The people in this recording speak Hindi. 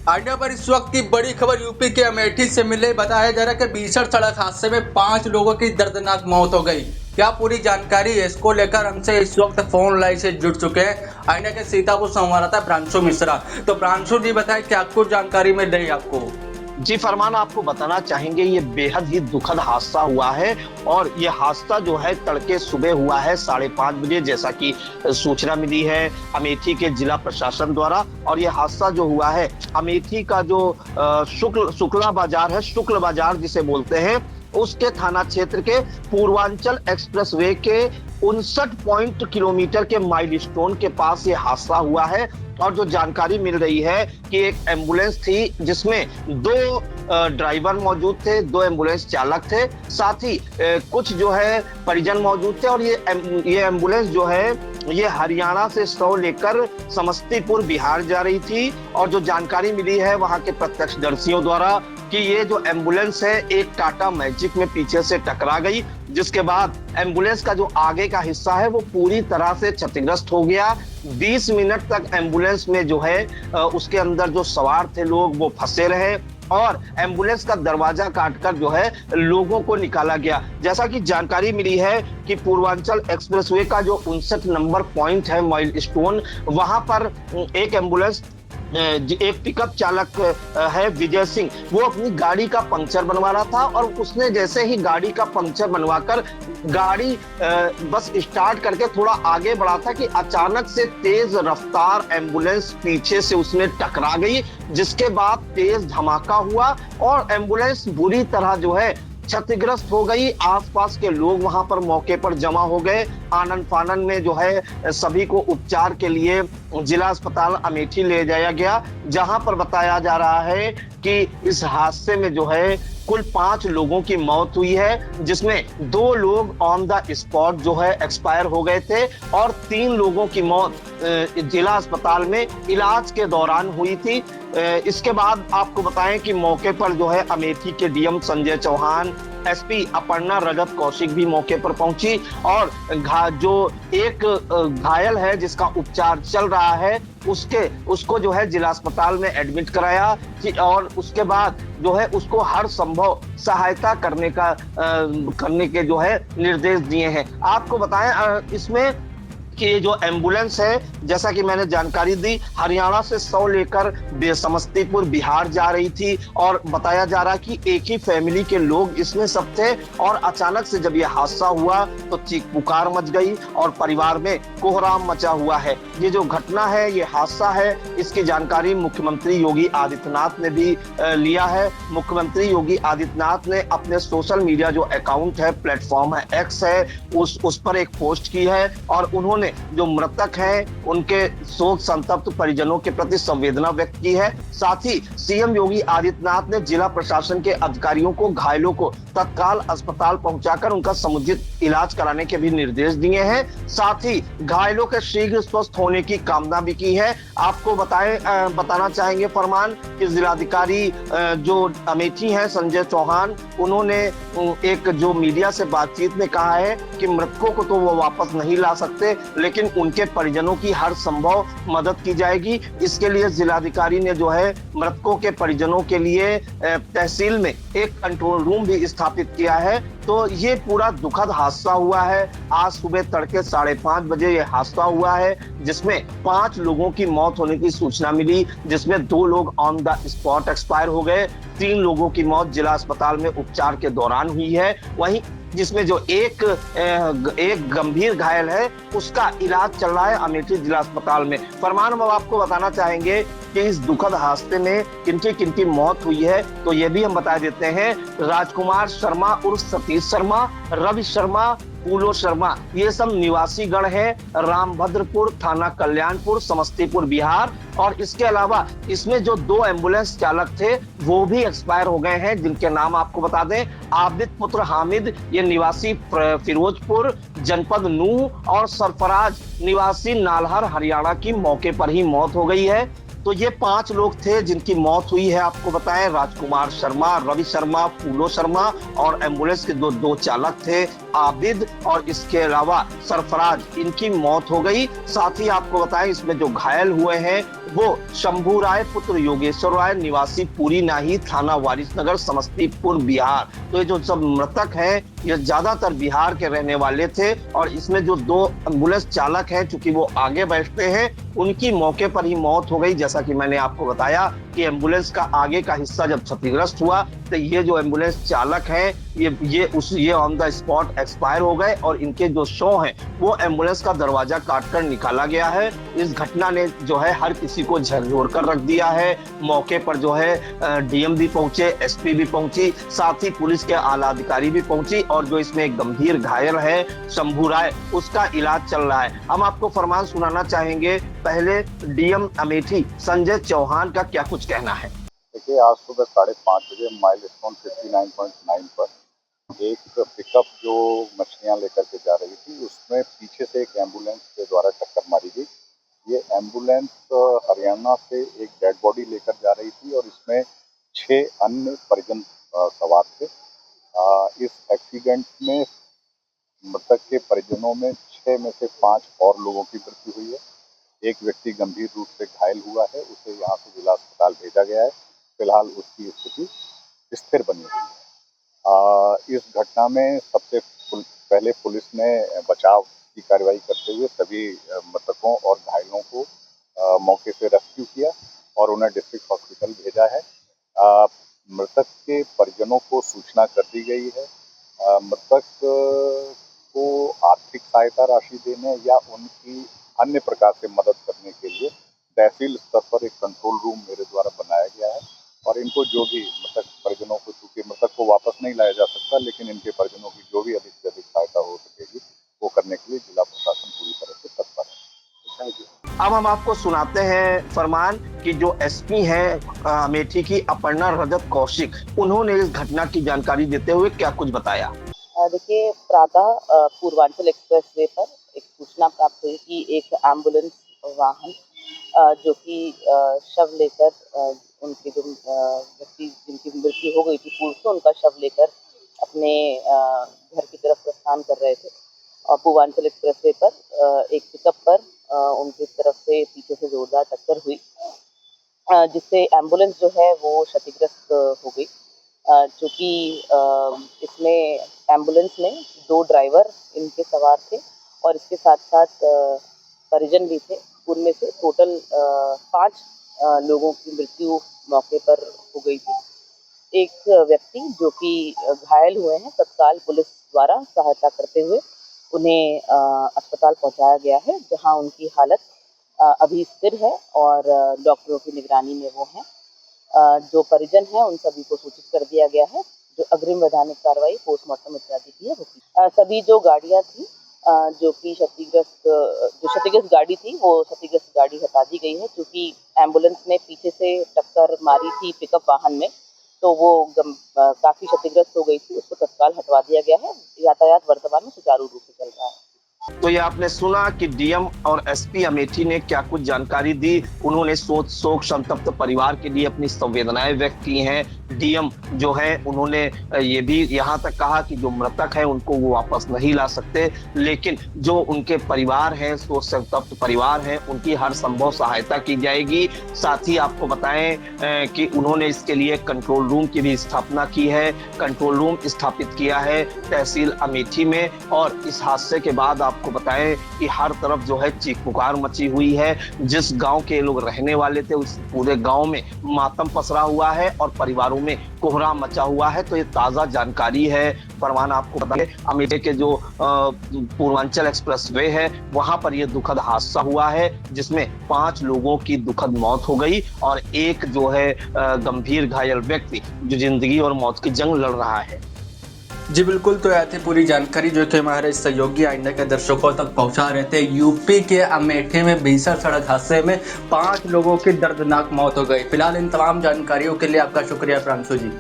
आईना पर इस वक्त की बड़ी खबर यूपी के अमेठी से मिले। बताया जा रहा है कि भीषण सड़क हादसे में 5 लोगों की दर्दनाक मौत हो गई। क्या पूरी जानकारी है, इसको लेकर हमसे इस वक्त फोन लाइन से जुड़ चुके हैं आईना के सीतापुर संवाददाता प्रांशु मिश्रा। तो प्रांशु जी बताएं, क्या कुछ जानकारी मिल रही है आपको? जी फरमान, आपको बताना चाहेंगे ये बेहद ही दुखद हादसा हुआ है और ये हादसा जो है तड़के सुबह हुआ है 5:30 बजे, जैसा कि सूचना मिली है अमेठी के जिला प्रशासन द्वारा। और ये हादसा जो हुआ है अमेठी का जो शुक्ला बाजार है, शुक्ल बाजार जिसे बोलते हैं, उसके थाना क्षेत्र के पूर्वांचल एक्सप्रेसवे के 59 किलोमीटर के माइलस्टोन के पास ये हादसा हुआ है। और जो जानकारी मिल रही है कि एक एम्बुलेंस थी जिसमें 2 ड्राइवर मौजूद थे, 2 एम्बुलेंस चालक थे, साथ ही कुछ जो है परिजन मौजूद थे। और ये एम्बुलेंस जो है ये हरियाणा से 100 लेकर समस्तीपुर बिहार जा रही थी। और जो जानकारी मिली है वहां के प्रत्यक्षदर्शियों द्वारा कि ये जो एम्बुलेंस है एक टाटा मैजिक में पीछे से टकरा गई, जिसके बाद एम्बुलेंस का जो आगे का हिस्सा है वो पूरी तरह से क्षतिग्रस्त हो गया। 20 मिनट तक एम्बुलेंस में जो है उसके अंदर जो सवार थे लोग वो फंसे रहे और एम्बुलेंस का दरवाजा काटकर जो है लोगों को निकाला गया। जैसा कि जानकारी मिली है कि पूर्वांचल एक्सप्रेसवे का जो 59 नंबर पॉइंट है माइलस्टोन, वहां पर एक एम्बुलेंस एक पिकअप चालक है विजय सिंह, वो अपनी गाड़ी का पंक्चर बनवा रहा था और उसने जैसे ही गाड़ी का पंक्चर बनवाकर गाड़ी बस स्टार्ट करके थोड़ा आगे बढ़ा था कि अचानक से तेज रफ्तार एम्बुलेंस पीछे से उसने टकरा गई, जिसके बाद तेज धमाका हुआ और एम्बुलेंस बुरी तरह जो है क्षतिग्रस्त हो गई। आसपास के लोग वहां पर मौके पर जमा हो गए। आनन फानन में जो है सभी को उपचार के लिए जिला अस्पताल अमेठी ले जाया गया, जहां पर बताया जा रहा है कि इस हादसे में जो है कुल 5 लोगों की मौत हुई है, जिसमें 2 लोग ऑन द स्पॉट जो है एक्सपायर हो गए थे और 3 लोगों की मौत जिला अस्पताल में इलाज के दौरान हुई थी। इसके बाद आपको बताएं कि मौके पर जो है अमेठी के डीएम संजय चौहान, एसपी अपर्णा रजत कौशिक भी मौके पर पहुंची और जो एक घायल है जिसका उपचार चल रहा है उसको जो है जिला अस्पताल में एडमिट कराया और उसके बाद जो है उसको हर संभव सहायता करने के जो है निर्देश दिए हैं। आपको बताएं इसमें कि ये जो एम्बुलेंस है, जैसा कि मैंने जानकारी दी, हरियाणा से 100 लेकर समस्तीपुर बिहार जा रही थी और बताया जा रहा कि एक ही फैमिली के लोग इसमें सब थे। और अचानक से जब ये हादसा हुआ तो चीख पुकार मच गई और परिवार में कोहराम मचा हुआ है। ये जो घटना है, ये हादसा है, इसकी जानकारी मुख्यमंत्री योगी आदित्यनाथ ने भी लिया है। मुख्यमंत्री योगी आदित्यनाथ ने अपने सोशल मीडिया जो अकाउंट है, प्लेटफॉर्म है, एक्स है, उस पर एक पोस्ट की है और उन्होंने जो मृतक हैं उनके शोक संतप्त परिजनों के प्रति संवेदना व्यक्त की है। साथ ही सीएम योगी आदित्यनाथ ने जिला प्रशासन के अधिकारियों को घायलों को तत्काल अस्पताल पहुंचाकर उनका समुचित इलाज कराने के भी निर्देश दिए हैं। साथ ही घायलों के शीघ्र स्वस्थ होने की कामना भी की है। आपको बताना चाहेंगे फरमान कि जिलाधिकारी जो अमेठी हैं संजय चौहान, उन्होंने एक जो मीडिया से बातचीत में कहा है कि मृतकों को तो वो वापस नहीं ला सकते, लेकिन उनके परिजनों की हर संभव मदद की जाएगी। इसके लिए जिलाधिकारी ने जो है मृतकों के परिजनों के लिए तहसील में एक कंट्रोल रूम भी स्थापित किया है। तो ये पूरा दुखद हादसा हुआ है। आज सुबह तड़के 5:30 बजे ये हादसा हुआ है, जिसमें 5 लोगों की मौत होने की सूचना मिली, जिसमें 2 लोग ऑन द स्पॉट एक्सपायर हो गए, 3 लोगों की मौत जिला अस्पताल में उपचार के दौरान हुई है। वहीं जिसमें जो एक गंभीर घायल है उसका इलाज चल रहा है अमेठी जिला अस्पताल में। फरमान, हम आपको बताना चाहेंगे कि इस दुखद हादसे में किनकी मौत हुई है, तो ये भी हम बता देते हैं। राजकुमार शर्मा उर्फ सतीश शर्मा, रवि शर्मा, फूलो शर्मा, ये सब निवासी गण है रामभद्रपुर, थाना कल्याणपुर, समस्तीपुर बिहार। और इसके अलावा इसमें जो 2 एम्बुलेंस चालक थे वो भी एक्सपायर हो गए हैं, जिनके नाम आपको बता दें। आबिद पुत्र हामिद, ये निवासी फिरोजपुर जनपद नूह, और सरफराज निवासी नालहर हरियाणा की मौके पर ही मौत हो गई है। तो ये 5 लोग थे जिनकी मौत हुई है। आपको बताएं, राजकुमार शर्मा, रवि शर्मा, फूलो शर्मा और एम्बुलेंस के दो चालक थे। आबिद और इसके अलावा सरफराज, इनकी मौत हो गई। साथ ही आपको बताएं इसमें जो घायल हुए हैं वो शंभू राय पुत्र योगेश्वर राय, निवासी पूरी नाही, थाना वारिसनगर, समस्तीपुर, बिहार। तो ये जो सब मृतक हैं ये ज्यादातर बिहार के रहने वाले थे और इसमें जो 2 एम्बुलेंस चालक हैं, चूंकि वो आगे बैठते हैं, उनकी मौके पर ही मौत हो गई। जैसा कि मैंने आपको बताया कि एम्बुलेंस का आगे का हिस्सा जब क्षतिग्रस्त हुआ तो ये जो एम्बुलेंस चालक हैं ये ऑन द स्पॉट एक्सपायर हो गए और इनके जो शव हैं वो एम्बुलेंस का दरवाजा काटकर निकाला गया है। इस घटना ने जो है हर किसी को झकझोर कर रख दिया है। मौके पर जो है डीएम भी पहुंचे, एसपी भी पहुंची, साथ ही पुलिस के आला अधिकारी भी पहुंची और जो इसमें एक गंभीर घायल है शंभू राय, उसका इलाज चल रहा है। हम आपको फरमान सुनाना चाहेंगे। पहले डीएम अमेठी संजय चौहान का क्या कुछ कहना है। देखिए, आज सुबह 5:30 बजे माइलस्टोन 59.9 पर एक पिकअप जो मछलियां लेकर के जा रही थी उसमें पीछे से एक एम्बुलेंस के द्वारा टक्कर मारी गई। ये एम्बुलेंस हरियाणा से एक डेड बॉडी लेकर जा रही थी और इसमें 6 अन्य परिजन सवार थे। इस एक्सीडेंट में मृतक के परिजनों में 6 में से 5 और लोगों की मृत्यु हुई है। एक व्यक्ति गंभीर रूप से घायल हुआ है, उसे यहाँ से जिला अस्पताल भेजा गया है। फिलहाल उसकी स्थिति स्थिर बनी हुई है। इस घटना में सबसे पहले पुलिस ने बचाव की कार्रवाई करते हुए सभी मृतकों और घायलों को मौके से रेस्क्यू किया और उन्हें डिस्ट्रिक्ट हॉस्पिटल भेजा है। मृतक के परिजनों को सूचना कर दी गई है। मृतक को आर्थिक सहायता राशि देने या उनकी अन्य प्रकार से मदद करने के लिए तहसील स्तर पर एक कंट्रोल रूम मेरे द्वारा बनाया गया है और इनको जो भी मृतक परिजनों को, चूंकि मृतक को वापस नहीं लाया जा सकता, लेकिन इनके परिजनों की जो भी अधिक से अधिक सहायता हो सकेगी वो करने के लिए जिला प्रशासन पूरी तरह से तत्पर है। Thank you. अब हम आपको सुनाते हैं फरमान कि जो एसपी हैं अमेठी की अपर्णा रजत कौशिक, उन्होंने इस घटना की जानकारी देते हुए क्या कुछ बताया। देखिए, प्रातः पूर्वांचल एक्सप्रेसवे पर एक सूचना प्राप्त हुई कि एक एम्बुलेंस वाहन जो कि शव लेकर उनके जो व्यक्ति जिनकी मृत्यु हो गई थी पूर्व से, उनका शव लेकर अपने घर की तरफ प्रस्थान कर रहे थे और पूर्वांचल एक्सप्रेसवे पर एक पिकअप पर उनकी तरफ से पीछे से जोरदार टक्कर हुई, जिससे एम्बुलेंस जो है वो क्षतिग्रस्त हो गई। चूँकि इसमें एम्बुलेंस में 2 ड्राइवर इनके सवार थे और इसके साथ साथ परिजन भी थे। उनमें से टोटल 5 लोगों की मृत्यु मौके पर हो गई थी। एक व्यक्ति जो कि घायल हुए हैं, तत्काल पुलिस द्वारा सहायता करते हुए उन्हें अस्पताल पहुंचाया गया है, जहां उनकी हालत अभी स्थिर है और डॉक्टरों की निगरानी में वो हैं। जो परिजन हैं उन सभी को सूचित कर दिया गया है। जो अग्रिम वैधानिक कार्रवाई पोस्टमार्टम इत्यादि की है वो सभी जो गाड़ियां थी जो कि क्षतिग्रस्त गाड़ी थी वो क्षतिग्रस्त गाड़ी हटा दी गई है, क्योंकि एम्बुलेंस ने पीछे से टक्कर मारी थी पिकअप वाहन में, तो वो काफी क्षतिग्रस्त हो गई थी। उसको तत्काल हटवा दिया गया है। यातायात वर्तमान में सुचारू रूप से चल रहा है। तो ये आपने सुना कि डीएम और एसपी अमेठी ने क्या कुछ जानकारी दी। उन्होंने शोक संतप्त परिवार के लिए अपनी संवेदनाएं व्यक्त की हैं। डीएम जो है उन्होंने ये भी यहाँ तक कहा कि जो मृतक है उनको वो वापस नहीं ला सकते, लेकिन जो उनके परिवार हैं, शोक संतप्त परिवार हैं, उनकी हर संभव सहायता की जाएगी। साथ ही आपको बताएं कि उन्होंने इसके लिए कंट्रोल रूम की भी स्थापना की है। कंट्रोल रूम स्थापित किया है तहसील अमेठी में और इस हादसे के बाद आपको बताएं कि हर तरफ जो है चीख पुकार मची हुई है। जिस गांव के लोग रहने वाले थे उस पूरे गांव में मातम पसरा हुआ है और परिवारों में कोहराम मचा हुआ है। तो ये ताजा जानकारी है। फरमान आपको बताएं अमेठी के जो पूर्वांचल एक्सप्रेसवे है वहां पर यह दुखद हादसा हुआ है, जिसमें 5 लोगों की दुखद मौत हो गई और एक जो है गंभीर घायल व्यक्ति जो जिंदगी और मौत की जंग लड़ रहा है। जी बिल्कुल, तो यह थी पूरी जानकारी जो कि हमारे सहयोगी आईना के दर्शकों तक पहुंचा रहे थे। यूपी के अमेठी में भीषण सड़क हादसे में 5 लोगों की दर्दनाक मौत हो गई। फिलहाल इन तमाम जानकारियों के लिए आपका शुक्रिया प्रांशु जी।